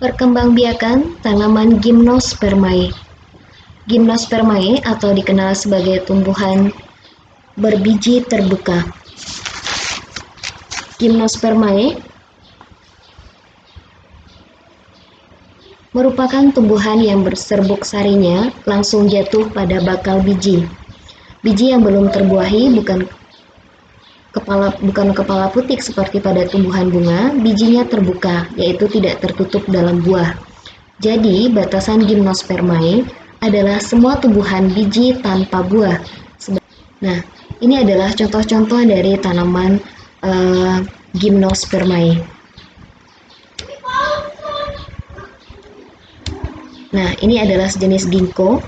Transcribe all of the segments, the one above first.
Perkembangbiakan tanaman Gymnospermae. Gymnospermae atau dikenal sebagai tumbuhan berbiji terbuka. Gymnospermae merupakan tumbuhan yang berserbuk sarinya langsung jatuh pada bakal biji. Biji yang belum terbuahi bukan kepala putik seperti pada tumbuhan bunga, bijinya terbuka, yaitu tidak tertutup dalam buah. Jadi, batasan Gymnospermae adalah semua tumbuhan biji tanpa buah. Nah, ini adalah contoh-contoh dari tanaman Gymnospermae. Nah, ini adalah sejenis ginkgo.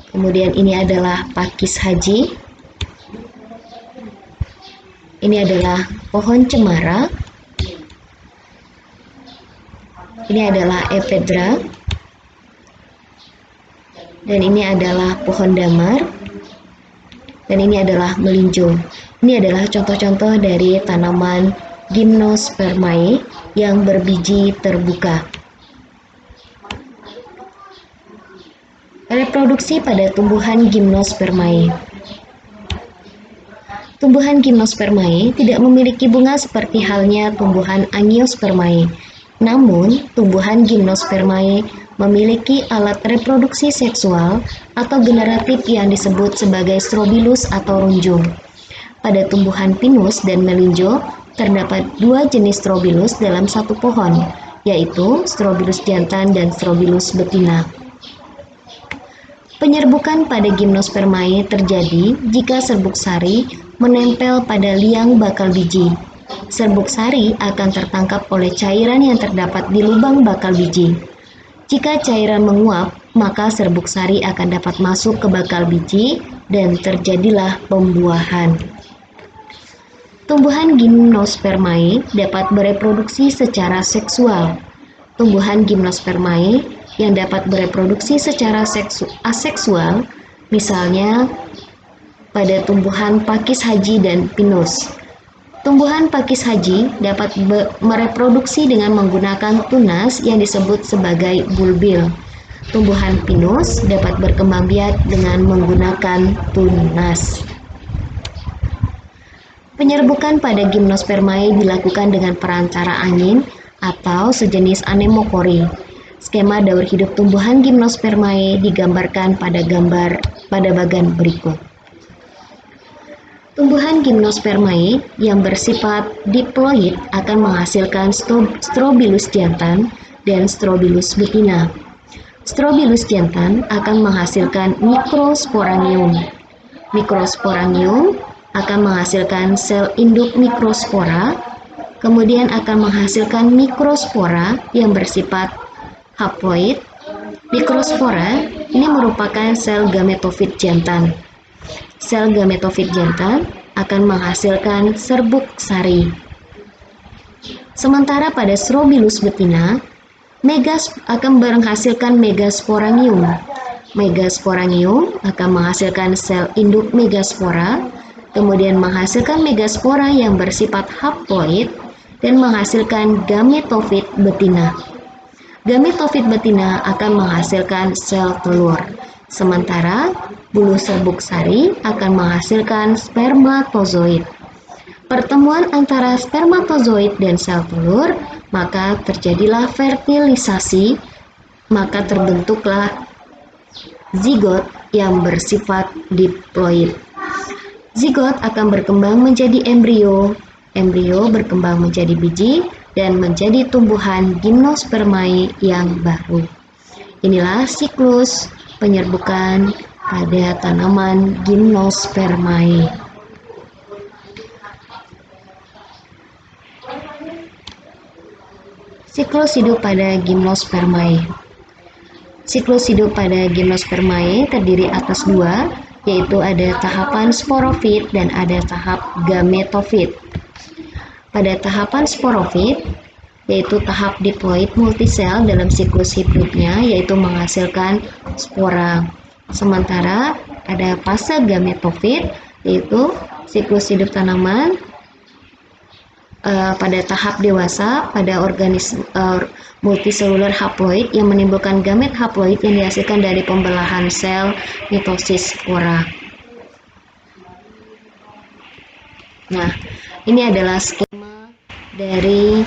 Kemudian ini adalah pakis haji. Ini adalah pohon cemara. Ini adalah ephedra. Dan ini adalah pohon damar. Dan ini adalah melinjo. Ini adalah contoh-contoh dari tanaman Gymnospermae yang berbiji terbuka. Reproduksi pada tumbuhan Gymnospermae. Tumbuhan Gymnospermae tidak memiliki bunga seperti halnya tumbuhan Angiospermae. Namun, tumbuhan Gymnospermae memiliki alat reproduksi seksual atau generatif yang disebut sebagai strobilus atau runjung. Pada tumbuhan pinus dan melinjo, terdapat dua jenis strobilus dalam satu pohon, yaitu strobilus jantan dan strobilus betina. Penyerbukan pada Gymnospermae terjadi jika serbuk sari menempel pada liang bakal biji. Serbuk sari akan tertangkap oleh cairan yang terdapat di lubang bakal biji. Jika cairan menguap, maka serbuk sari akan dapat masuk ke bakal biji dan terjadilah pembuahan. Tumbuhan Gymnospermae dapat bereproduksi secara seksual. Tumbuhan Gymnospermae yang dapat bereproduksi secara aseksual, misalnya pada tumbuhan pakis haji dan pinus. Tumbuhan pakis haji dapat mereproduksi dengan menggunakan tunas yang disebut sebagai bulbil. Tumbuhan pinus dapat berkembang biak dengan menggunakan tunas. Penyerbukan pada Gymnospermae dilakukan dengan perantara angin atau sejenis anemokori. Skema daur hidup tumbuhan Gymnospermae digambarkan pada bagan berikut. Tumbuhan Gymnospermae yang bersifat diploid akan menghasilkan strobilus jantan dan strobilus betina. Strobilus jantan akan menghasilkan mikrosporangium. Mikrosporangium akan menghasilkan sel induk mikrospora, kemudian akan menghasilkan mikrospora yang bersifat haploid. Mikrospora ini merupakan sel gametofit jantan. Sel gametofit jantan akan menghasilkan serbuk sari. Sementara pada strobilus betina, akan menghasilkan megasporangium. Megasporangium akan menghasilkan sel induk megaspora, kemudian menghasilkan megaspora yang bersifat haploid dan menghasilkan gametofit betina. Gametofit betina akan menghasilkan sel telur, sementara bulu serbuk sari akan menghasilkan spermatozoid. Pertemuan antara spermatozoid dan sel telur, maka terjadilah fertilisasi, maka terbentuklah zigot yang bersifat diploid. Zigot akan berkembang menjadi embrio, embrio berkembang menjadi biji, dan menjadi tumbuhan Gymnospermae yang baru. Inilah siklus penyerbukan pada tanaman Gymnospermae. Siklus hidup pada Gymnospermae. Siklus hidup pada Gymnospermae terdiri atas dua, yaitu ada tahapan sporofit dan ada tahap gametofit. Pada tahapan sporofit, yaitu tahap diploid multisel dalam siklus hidupnya, yaitu menghasilkan spora. Sementara ada fase gametofit, yaitu siklus hidup tanaman pada tahap dewasa pada organisme multiselular haploid yang menimbulkan gamet haploid yang dihasilkan dari pembelahan sel mitosis spora. Nah, ini adalah skema dari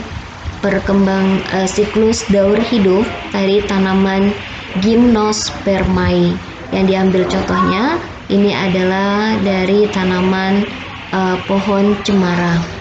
siklus daur hidup dari tanaman Gymnospermae. Yang diambil contohnya ini adalah dari tanaman pohon cemara.